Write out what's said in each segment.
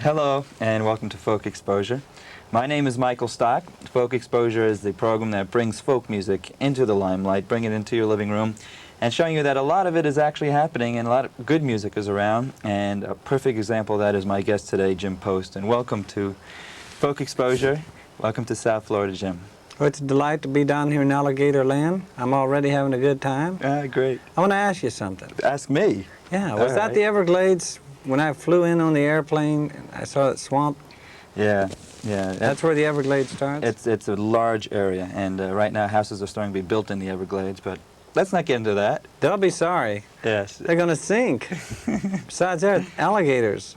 Hello, and welcome to Folk Exposure. My name is Michael Stock. Folk Exposure is the program that brings folk music into the limelight, bring it into your living room, and showing you that a lot of it is actually happening and a lot of good music is around. And a perfect example of that is my guest today, Jim Post. And welcome to Folk Exposure. Welcome to South Florida, Jim. Well, it's a delight to be down here in Alligator Land. I'm already having a good time. Great. I want to ask you something. Ask me. Yeah, was that the Everglades when I flew in on the airplane and I saw that swamp? Yeah. That's where the Everglades starts? It's a large area, and right now houses are starting to be built in the Everglades, but let's not get into that. They'll be sorry. Yes. They're going to sink. Besides that, alligators.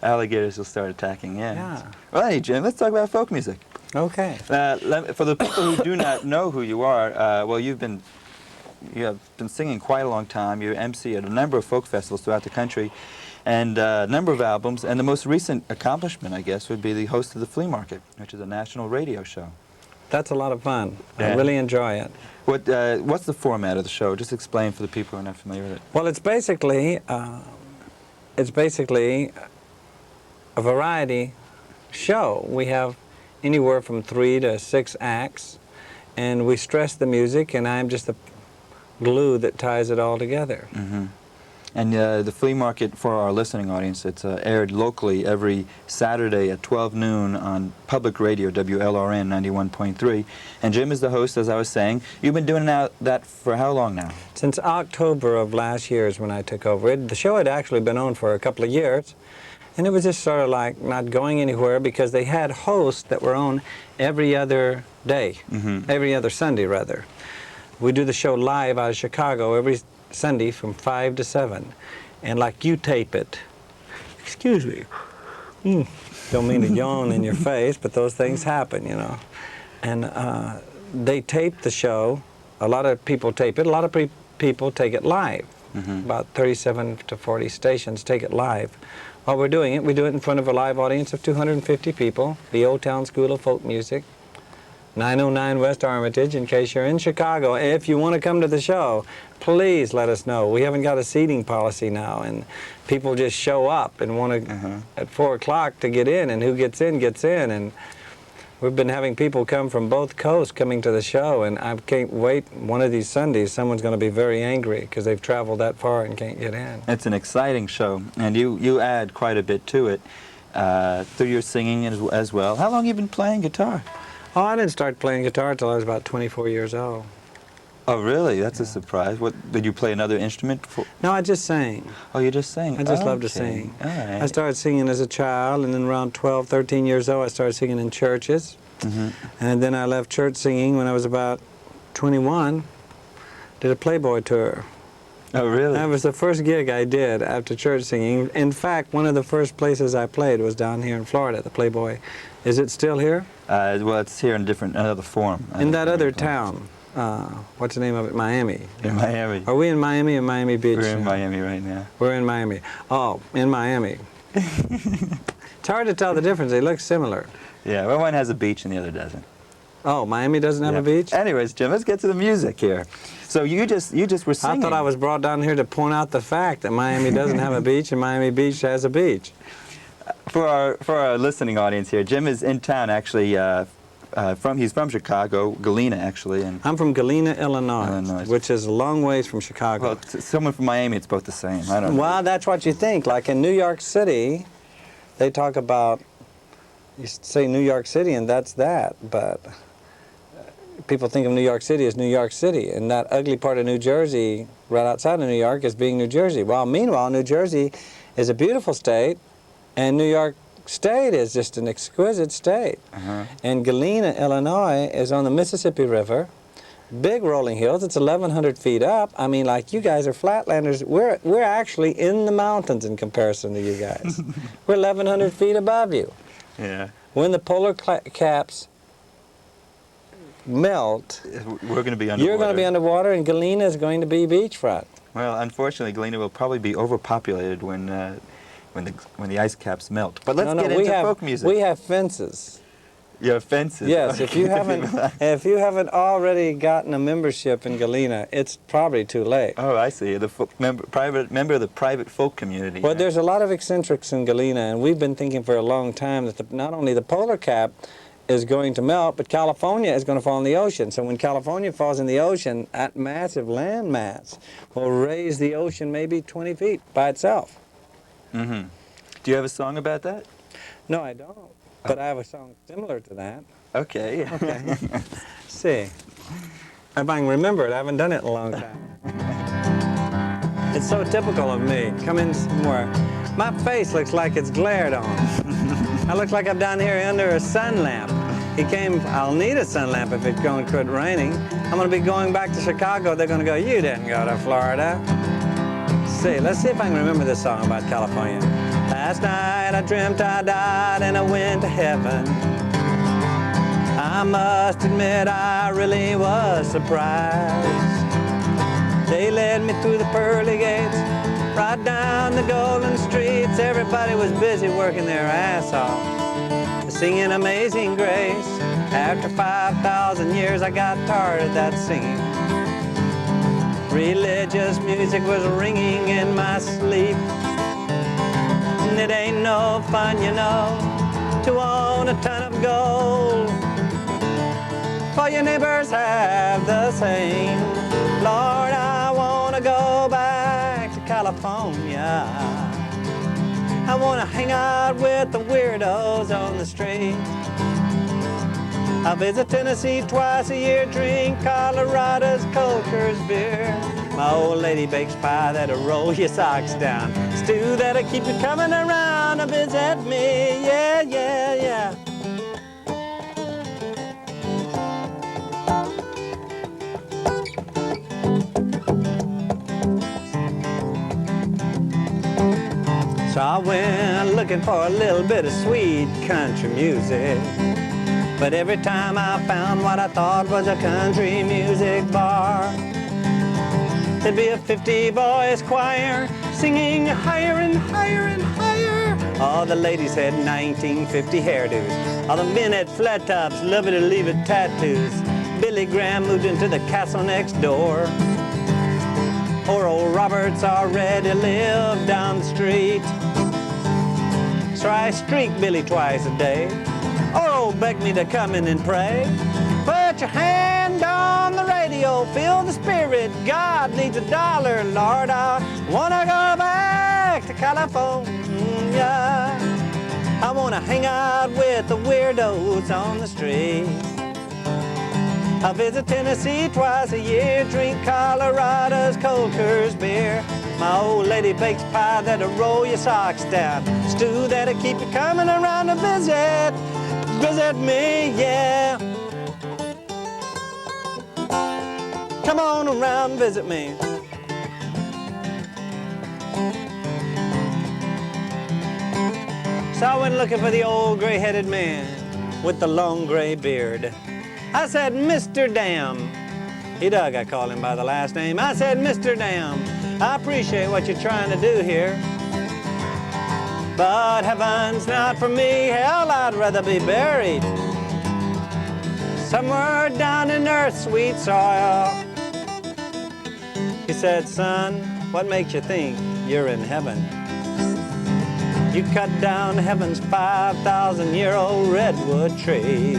Alligators will start attacking, Yeah. Well, hey, Jim, let's talk about folk music. Okay. For the people who do not know who you are, well, you have been singing quite a long time. You MC at a number of folk festivals throughout the country, and a number of albums. And the most recent accomplishment, I guess, would be the host of the Flea Market, which is a national radio show. That's a lot of fun. Yeah. I really enjoy it. What's the format of the show? Just explain for the people who are not familiar with it. Well, it's basically a variety show. We have anywhere from 3 to 6 acts, and we stress the music, and I'm just the glue that ties it all together. Mm-hmm. And the Flea Market, for our listening audience, it's aired locally every Saturday at 12 noon on public radio, WLRN 91.3. And Jim is the host, as I was saying. You've been doing that for how long now? Since October of last year is when I took over. The show had actually been on for a couple of years, and it was just sort of like not going anywhere because they had hosts that were on every other day, every other Sunday, rather. We do the show live out of Chicago every Sunday from 5 to 7. And like you tape it. Excuse me. Don't mean to yawn in your face, but those things happen, you know. And they tape the show. A lot of people tape it. A lot of people take it live. About 37 to 40 stations take it live. While we're doing it, we do it in front of a live audience of 250 people, the Old Town School of Folk Music, 909 West Armitage, in case you're in Chicago. If you want to come to the show, please let us know. We haven't got a seating policy now, and people just show up and want to, at 4 o'clock to get in, and who gets in, gets in. And we've been having people come from both coasts coming to the show, and I can't wait. One of these Sundays, someone's going to be very angry because they've traveled that far and can't get in. It's an exciting show, and you add quite a bit to it through your singing as well. How long have you been playing guitar? Oh, I didn't start playing guitar until I was about 24 years old. Oh, really? That's a surprise. What, did you play another instrument before? No, I just sang. Oh, you just sang? I just love to sing. All right. I started singing as a child, and then around 12, 13 years old, I started singing in churches. And then I left church singing when I was about 21, did a Playboy tour. Oh, really? That was the first gig I did after church singing. In fact, one of the first places I played was down here in Florida, the Playboy. Is it still here? Well, it's here in another form. In that other town. What's the name of it? Miami. In Miami. Are we in Miami or Miami Beach? We're in Miami right now. We're in Miami. Oh, in Miami. It's hard to tell the difference. They look similar. Yeah, well, one has a beach and the other doesn't. Oh, Miami doesn't have a beach? Anyways, Jim, let's get to the music here. So you just were singing. I thought I was brought down here to point out the fact that Miami doesn't have a beach and Miami Beach has a beach. For our listening audience here, Jim is in town actually. He's from Chicago, Galena actually. And I'm from Galena, Illinois, which is a long ways from Chicago. Well, someone from Miami, it's both the same. I don't know. Well, that's what you think. Like in New York City, they talk about, you say New York City and that's that, but people think of New York City as New York City, and that ugly part of New Jersey right outside of New York is being New Jersey. Well, meanwhile, New Jersey is a beautiful state, and New York State is just an exquisite state. And Galena, Illinois is on the Mississippi River, big rolling hills. It's 1,100 feet up. I mean, like, you guys are flatlanders. We're actually in the mountains in comparison to you guys. We're 1,100 feet above you. Yeah. When the polar caps melt, we're going to be underwater. You're going to be underwater, and Galena is going to be beachfront. Well, unfortunately, Galena will probably be overpopulated when the ice caps melt. But let's get into folk music. We have fences. Your fences. Yes, if you haven't already gotten a membership in Galena, it's probably too late. Oh, I see. The member of the private folk community. Well, right? there's a lot of eccentrics in Galena, and we've been thinking for a long time that not only the polar cap is going to melt, but California is going to fall in the ocean. So when California falls in the ocean, that massive land mass will raise the ocean maybe 20 feet by itself. Mm-hmm. Do you have a song about that? No, I don't. But I have a song similar to that. Okay. Okay. See. If I can remember it, I haven't done it in a long time. It's so typical of me. Come in somewhere. My face looks like it's glared on. I look like I'm down here under a sun lamp. I'll need a sun lamp if it's going to quit raining. I'm going to be going back to Chicago. They're going to go, you didn't go to Florida. See, let's see if I can remember this song about California. Last night I dreamt I died and I went to heaven. I must admit I really was surprised. They led me through the pearly gates, right down the golden streets. Everybody was busy working their ass off, singing Amazing Grace. After 5,000 years I got tired of that singing. Religious music was ringing in my sleep. And it ain't no fun, you know, to own a ton of gold. For your neighbors have the same. Lord, I want to go back to California. I want to hang out with the weirdos on the street. I visit Tennessee twice a year, drink Colorado's Coker's beer. My old lady bakes pie that'll roll your socks down, stew that'll keep you coming around to visit me. Yeah, yeah, yeah. So I went looking for a little bit of sweet country music. But every time I found what I thought was a country music bar, there'd be a 50-voice choir singing higher and higher and higher. All the ladies had 1950 hairdos. All the men had flat tops, love it or leave it tattoos. Billy Graham moved into the castle next door. Poor old Roberts already lived down the street. So I streak Billy twice a day. Oh, beg me to come in and pray. Put your hand on the radio, feel the spirit. God needs $1, Lord. I wanna go back to California. I wanna hang out with the weirdos on the street. I visit Tennessee twice a year, drink Colorado's Coker's beer. My old lady bakes pie that'll roll your socks down, stew that'll keep you coming around to visit me, yeah. Come on around, visit me. So I went looking for the old gray-headed man with the long gray beard. I said, Mr. Dam. He dug, I called him by the last name. I said, Mr. Dam, I appreciate what you're trying to do here, but heaven's not for me. Hell, I'd rather be buried somewhere down in earth's sweet soil. He said, son, what makes you think you're in heaven? You cut down heaven's 5,000-year-old redwood tree.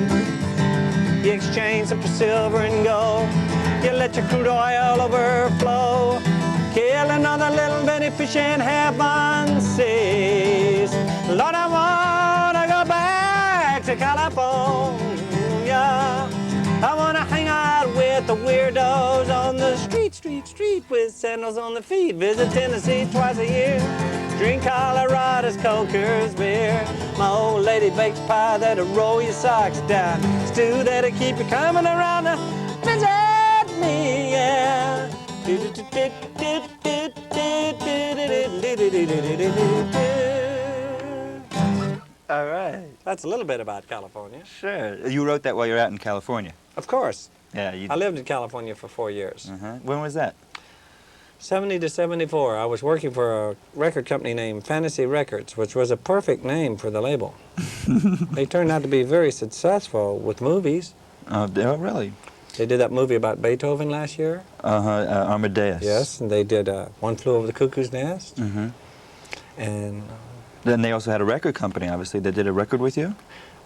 You exchange them for silver and gold. You let your crude oil overflow. Kill another little bitty fish in heaven's seas. Lord, I wanna go back to California. I wanna hang out with the weirdos on the street with sandals on their feet. Visit Tennessee twice a year. Drink Colorado's Coker's beer. My old lady bakes pie that'll roll your socks down, stew that'll keep you coming around to visit me, yeah. All right. That's a little bit about California. Sure. You wrote that while you were out in California. Of course. Yeah. You... I lived in California for 4 years. When was that? 70 to 74, I was working for a record company named Fantasy Records, which was a perfect name for the label. They turned out to be very successful with movies. Oh, really? They did that movie about Beethoven last year. Amadeus. Yes, and they did One Flew Over the Cuckoo's Nest. Mm-hmm. And Then they also had a record company, obviously. They did a record with you?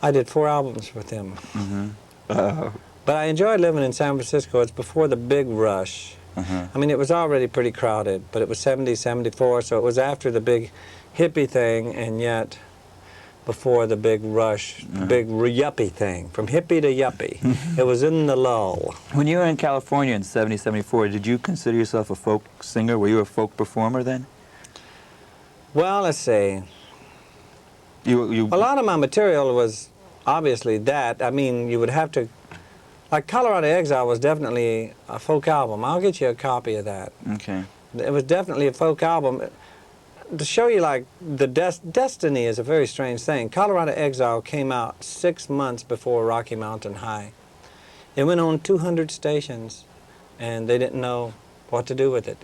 I did 4 albums with them. Mm-hmm. But I enjoyed living in San Francisco. It's before the big rush. I mean, it was already pretty crowded, but it was 70, 74, so it was after the big hippie thing, and yet before the big rush, the big yuppie thing. From hippie to yuppie. It was in the lull. When you were in California in 70, 74, did you consider yourself a folk singer? Were you a folk performer then? Well, let's see. You A lot of my material was obviously that. I mean, you would have to... Like Colorado Exile was definitely a folk album. I'll get you a copy of that. Okay. It was definitely a folk album. To show you, like, the destiny is a very strange thing. Colorado Exile came out 6 months before Rocky Mountain High. It went on 200 stations, and they didn't know what to do with it.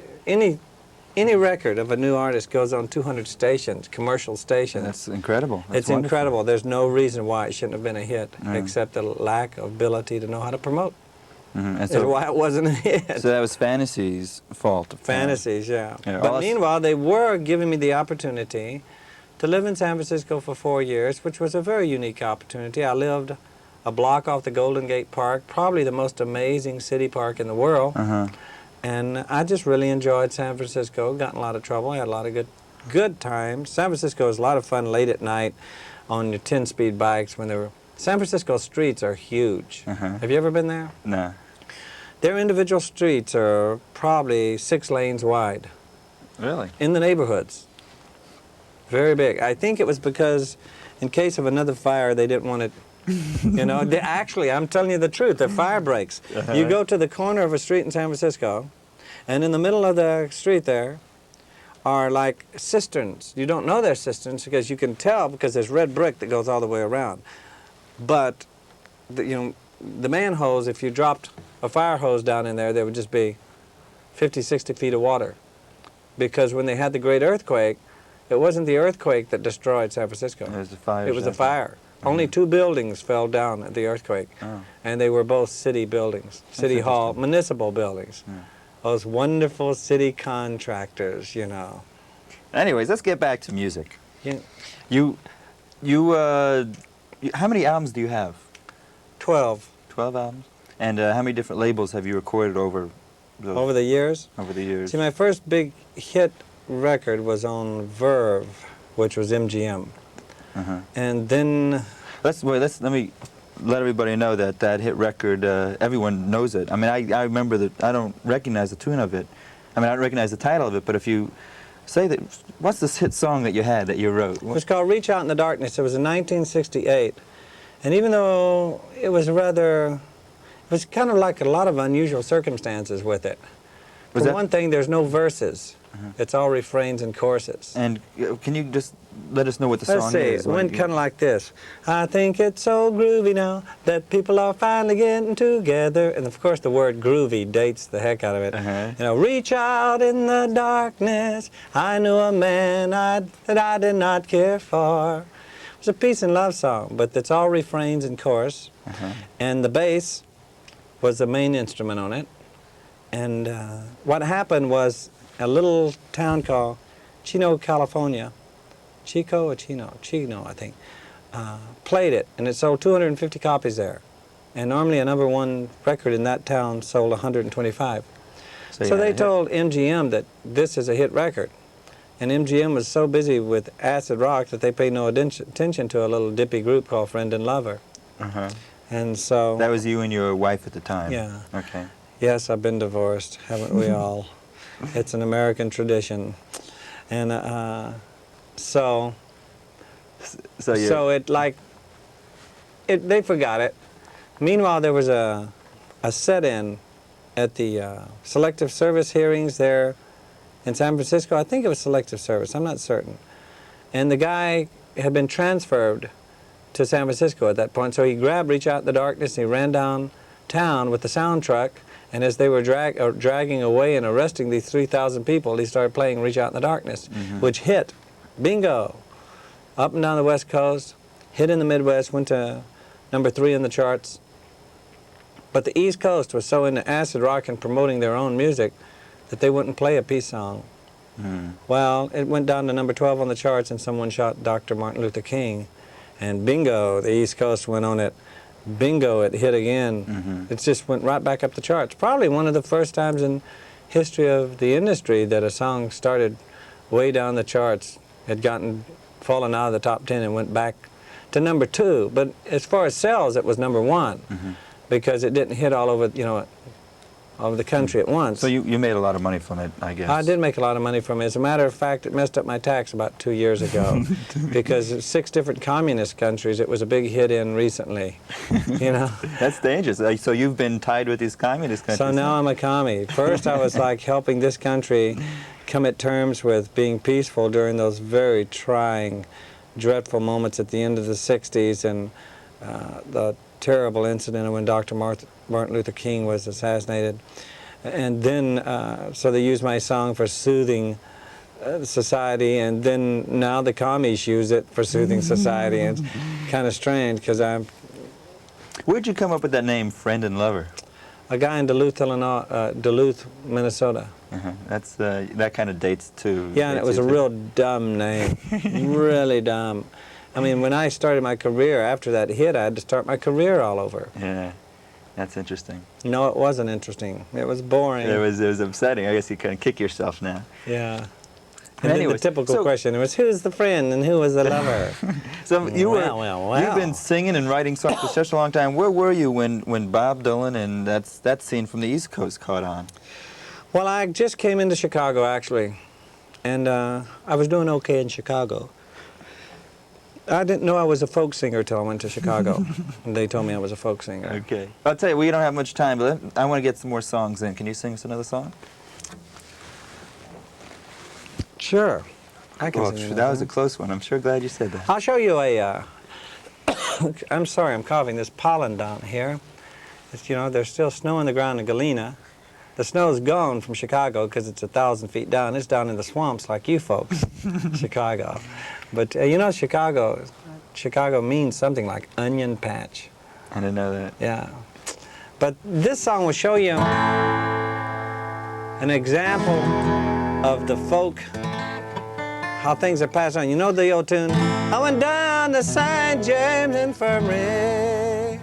Any record of a new artist goes on 200 stations, commercial stations. That's incredible. That's It's wonderful. incredible. There's no reason why it shouldn't have been a hit, Yeah. except the lack of ability to know how to promote. Mm-hmm. And That's so, why it wasn't a hit. so that was Fantasy's fault. Fantasies, yeah. Yeah, But all- meanwhile, they were giving me the opportunity to live in San Francisco for 4 years, which was a very unique opportunity. I lived a block off the Golden Gate Park, probably the most amazing city park in the world. Uh-huh. And I just really enjoyed San Francisco. Got in a lot of trouble. I had a lot of good times. San Francisco is a lot of fun late at night on your 10-speed bikes when they were... San Francisco streets are huge. Uh-huh. Have you ever been there? No. Their individual streets are probably 6 lanes wide Really? in the neighborhoods. Very big. I think it was because in case of another fire, they didn't want it, you know. Actually, I'm telling you the truth, they're fire breaks. You go to the corner of a street in San Francisco, and in the middle of the street there are like cisterns. You don't know they're cisterns because you can tell because there's red brick that goes all the way around. But, the manholes, if you dropped a fire hose down in there would just be 50, 60 feet of water. Because when they had the great earthquake, it wasn't the earthquake that destroyed San Francisco. It was a fire. It was a shaft. fire. Only 2 buildings fell down at the earthquake. Oh. And they were both city buildings, city hall, interesting. municipal buildings. Yeah. Those wonderful city contractors, you know. Anyways, let's get back to music. Yeah. How many albums do you have? 12 12 albums? And how many different labels have you recorded over over the years. the years? See, my first big hit record was on Verve, which was MGM. Uh-huh. And then Let me let everybody know that that hit record, everyone knows it. I mean, I remember that. I don't recognize the tune of it. I mean, I don't recognize the title of it, but if you say that, what's this hit song that you had, that you wrote? it was called Reach Out in the Darkness. It was in 1968. And even though it was kind of like a lot of unusual circumstances with it. Was For that- one thing, there's no verses. It's all refrains and choruses. And can you just let us know what the Let's song see, is? it went kind of like this. I think it's so groovy now that people are finally getting together. And of course the word groovy dates the heck out of it. Uh-huh. You know, reach out in the darkness. I knew a man that I did not care for. It was a peace and love song, but it's all refrains and chorus. Uh-huh. And the bass was the main instrument on it. And what happened was a little town called Chino, California, Chico or Chino, I think, played it, and it sold 250 copies there. And normally a #1 record in that town sold 125. So, So yeah, they hit- told MGM that this is a hit record. And MGM was so busy with acid rock that they paid no attention to a little dippy group called Friend and Lover. Uh-huh. And so, That was you and your wife at the time? Yeah. Okay. yes, I've been divorced, haven't we all? It's an American tradition. And so So you. they forgot it. Meanwhile, there was a set-in at the Selective Service hearings there in San Francisco. I think it was Selective Service, I'm not certain. And the guy had been transferred to San Francisco at that point, so he grabbed Reach Out in the Darkness and he ran downtown with the sound truck And as they were dragging away and arresting these 3,000 people, he started playing Reach Out in the Darkness, which hit, bingo, up and down the West Coast, hit in the Midwest, went to number 3 in the charts. But the East Coast was so into acid rock and promoting their own music that they wouldn't play a peace song. Well, it went down to number 12 on the charts, and someone shot Dr. Martin Luther King. And bingo, the East Coast went on it. Bingo, it hit again. It just went right back up the charts. Probably one of the first times in history of the industry that a song started way down the charts, had fallen out of the top 10 and went back to number 2. But as far as sales, it was number 1 because it didn't hit all over, all over the country at once. So you made a lot of money from it, I guess. I did make a lot of money from it. As a matter of fact, it messed up my tax about 2 years ago because in 6 different communist countries, it was a big hit in recently, That's dangerous. So you've been tied with these communist countries. So now I'm a commie. First, I was like helping this country come at terms with being peaceful during those very trying, dreadful moments at the end of the 60s and the terrible incident when Dr. Martin Luther King was assassinated. And then, so they used my song for soothing society, and then now the commies use it for soothing society. And it's kind of strange because I'm... Where'd you come up with that name, Friend and Lover? A guy in Duluth, Duluth, Minnesota. That's that kind of dates too. Yeah, and it was a real dumb name, really dumb. I mean, when I started my career after that hit, I had to start my career all over. Yeah, that's interesting. No, it wasn't interesting. It was boring. It was upsetting. I guess you kind of kick yourself now. Yeah. And anyways, the typical question was, who's the friend and who was the lover? So you've been singing and writing songs for such a long time. Where were you when Bob Dylan and that scene from the East Coast caught on? Well, I just came into Chicago, actually, and I was doing okay in Chicago. I didn't know I was a folk singer till I went to Chicago, and they told me I was a folk singer. Okay. I'll tell you, we don't have much time, but I want to get some more songs in. Can you sing us another song? Sure. I can sing that was a close one. I'm sure glad you said that. I'll show you a... I'm sorry, I'm coughing. This pollen down here. There's still snow on the ground in Galena. The snow's gone from Chicago because it's 1,000 feet down. It's down in the swamps like you folks, Chicago. But Chicago means something like onion patch. I didn't know that. Yeah. But this song will show you an example of the folk, how things are passed on. You know the old tune? I went down to St. James Infirmary,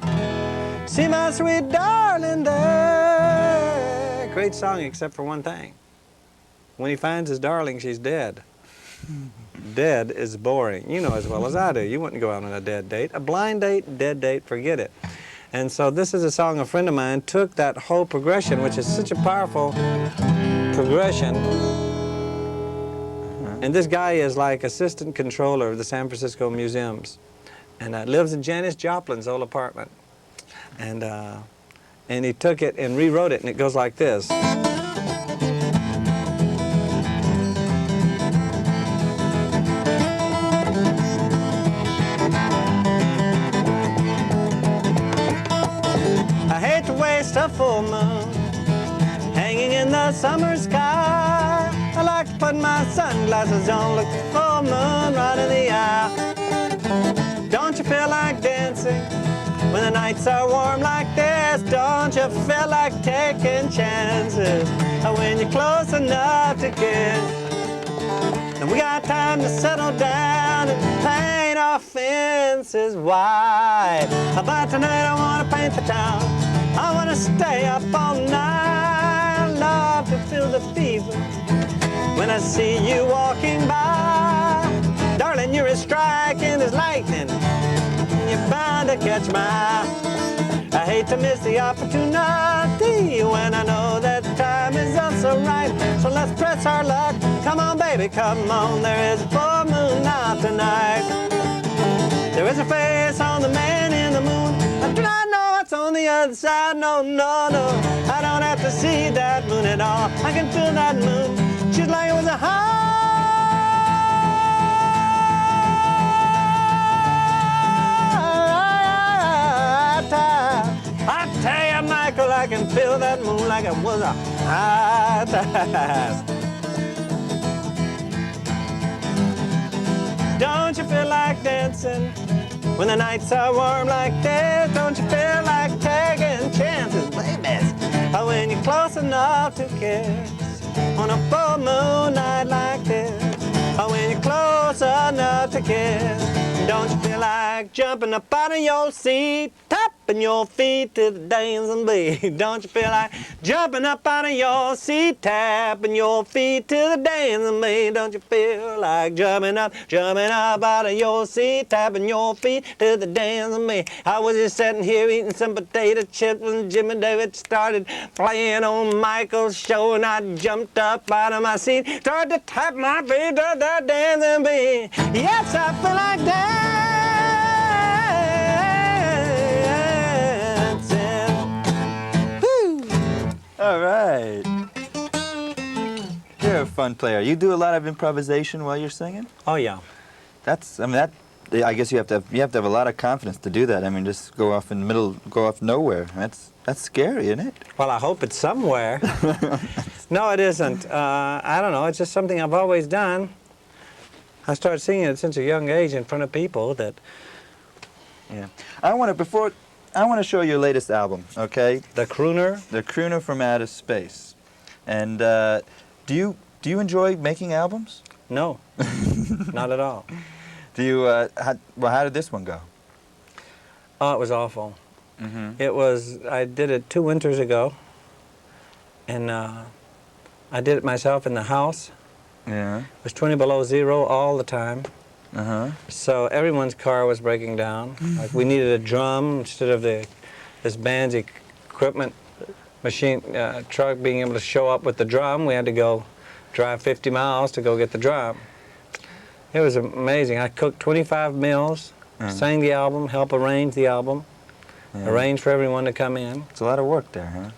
see my sweet darling there. Great song except for one thing. When he finds his darling, she's dead. Dead is boring. You know as well as I do. You wouldn't go out on a dead date. A blind date, dead date, forget it. And so this is a song a friend of mine took that whole progression, which is such a powerful progression. And this guy is like assistant controller of the San Francisco museums, and lives in Janis Joplin's old apartment. And he took it and rewrote it, and it goes like this. I hate to waste a full moon hanging in the summer sky. I like to put my sunglasses on, look the full moon right in the eye. Don't you feel like dancing when the nights are warm like this? Don't you feel like taking chances when you're close enough to kiss? And we got time to settle down and paint our fences white. But tonight I want to paint the town. I want to stay up all night. I love to feel the fever when I see you walking by. Darling, you're as striking as lightning. You're bound to catch my eye. I hate to miss the opportunity when I know that time is also right. So let's press our luck. Come on, baby, come on. There is a full moon out tonight. There is a face on the man in the moon. I do not know what's on the other side. No, no, no. I don't have to see that moon at all. I can feel that moon. She's like it was a high. I tell you, Michael, I can feel feel that moon like it was a high tide. Don't you feel like dancing when the nights are warm like this? Don't you feel like taking chances, babies? Or when you're close enough to kiss on a full moon night like this? Or when you're close enough to kiss? Don't you feel like jumping up out of your seat, tapping your feet to the dancing beat? Don't you feel like jumping up out of your seat, tapping your feet to the dancing beat? Don't you feel like jumping up out of your seat, tapping your feet to the dancing beat? I was just sitting here eating some potato chips when Jimmy David started playing on Michael's show, and I jumped up out of my seat, started to tap my feet to the dancing beat. Yes, I feel like dancing. All right. You're a fun player. You do a lot of improvisation while you're singing? Oh yeah. I guess you have to have a lot of confidence to do that. I mean, just go off nowhere. That's scary, isn't it? Well, I hope it's somewhere. No, it isn't. I don't know. It's just something I've always done. I started singing it since a young age in front of people that... Yeah. I want to show your latest album, okay? The Crooner? The Crooner from Outer Space. And do you enjoy making albums? No, not at all. Do you, how did this one go? Oh, it was awful. Mm-hmm. I did it 2 winters ago, and I did it myself in the house. Yeah. It was 20 below zero all the time. Uh-huh. So everyone's car was breaking down. Like we needed a drum instead of this band's equipment machine truck being able to show up with the drum. We had to go drive 50 miles to go get the drum. It was amazing. I cooked 25 meals, sang the album, helped arrange the album, arranged for everyone to come in. It's a lot of work there, huh?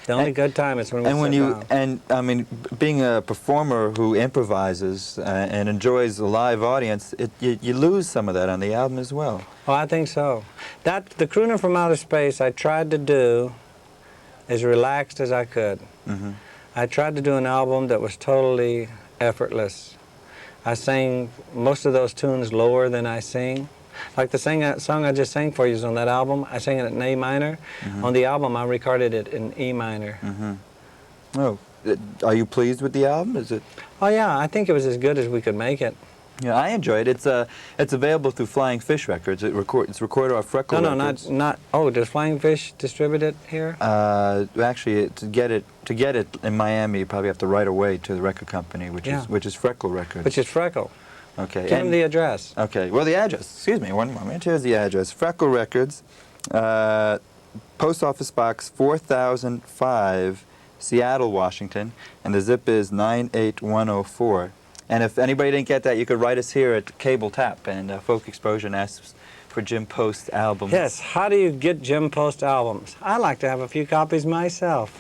The only good time is when we sit down. And I mean, being a performer who improvises and enjoys a live audience, you lose some of that on the album as well. Oh, I think so. The Crooner from Outer Space I tried to do as relaxed as I could. Mm-hmm. I tried to do an album that was totally effortless. I sang most of those tunes lower than I sing. Like the song I just sang for you is on that album. I sang it in A minor. Mm-hmm. On the album, I recorded it in E minor. Mm-hmm. Oh, are you pleased with the album? Is it? Oh yeah, I think it was as good as we could make it. Yeah, I enjoy it. It's available through Flying Fish Records. It's recorded off Freckle Records. not. Oh, does Flying Fish distribute it here? Actually, to get it in Miami, you probably have to write away to the record company, which is Freckle Records. Which is Freckle. Okay. Give him the address. Okay. Well, the address. Excuse me. One moment. Here's the address. Freckle Records, Post Office Box 4005, Seattle, Washington, and the zip is 98104. And if anybody didn't get that, you could write us here at Cable Tap, and Folk Exposure asks for Jim Post albums. Yes. How do you get Jim Post albums? I like to have a few copies myself.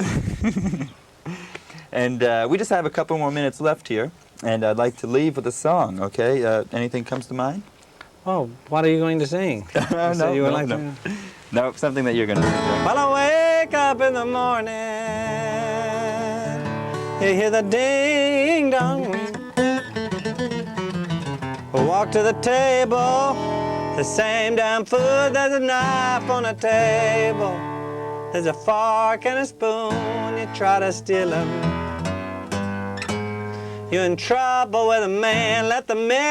And we just have a couple more minutes left here. And I'd like to leave with a song, okay? Anything comes to mind? Oh, what are you going to sing? No, something that you're going to sing. Well, I wake up in the morning, you hear the ding-dong ring. Walk to the table, the same damn food, there's a knife on the table. There's a fork and a spoon, you try to steal them. You're in trouble with a man, let the midnight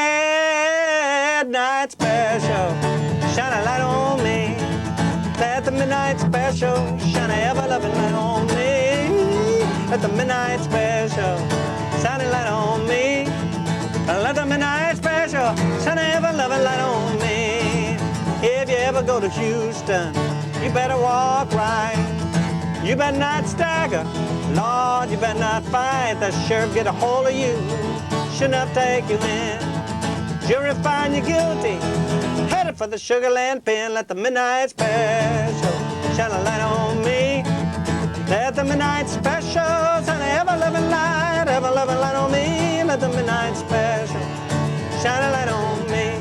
special shine a light on me. Let the midnight special shine a ever-loving light on me. Let the midnight special shine a light on me. Let the midnight special shine a ever-loving light on me. If you ever go to Houston, you better walk right. You better not stagger, Lord, you better not fight. The sheriff get a hold of you, should not take you in. Jury find you guilty, headed for the Sugar Land pen. Let the midnight special shine a light on me. Let the midnight special shine a ever-loving light on me. Let the midnight special shine a light on me.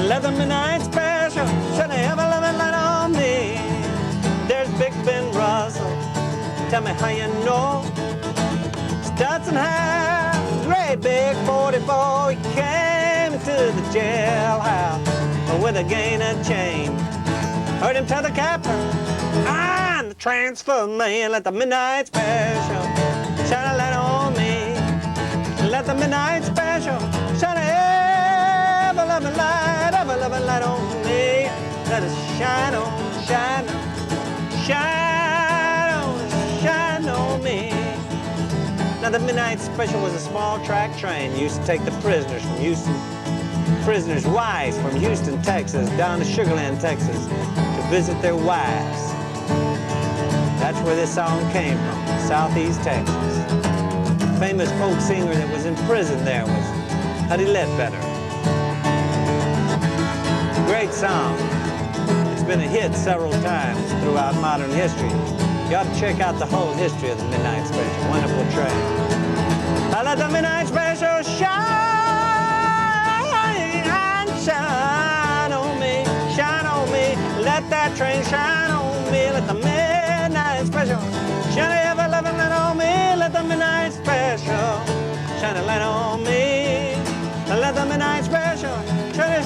Let the midnight special shine a ever-loving light on me. There's Big Ben Russell Tell me how you know. Stetson had a great big 44. He came into the jailhouse with a gainer chain. Heard him tell the captain, I'm the transfer man. Let the midnight special shine a light on me. Let the midnight special shine a ever-loving light on me. Let it shine on, shine on, shine on me. Now the midnight special was a small track train. Used to take the prisoners from Houston, prisoners' wives from Houston, Texas, down to Sugar Land, Texas, to visit their wives. That's where this song came from, Southeast Texas. The famous folk singer that was in prison there was Huddie Ledbetter. Great song. It's been a hit several times throughout modern history. You ought to check out the whole history of the Midnight Special. Wonderful train. I let the Midnight Special shine on me, shine on me. Let that train shine on me. Let the Midnight Special shine a ever-loving light on me. Let the Midnight Special shine a light on me. Let the Midnight Special shine a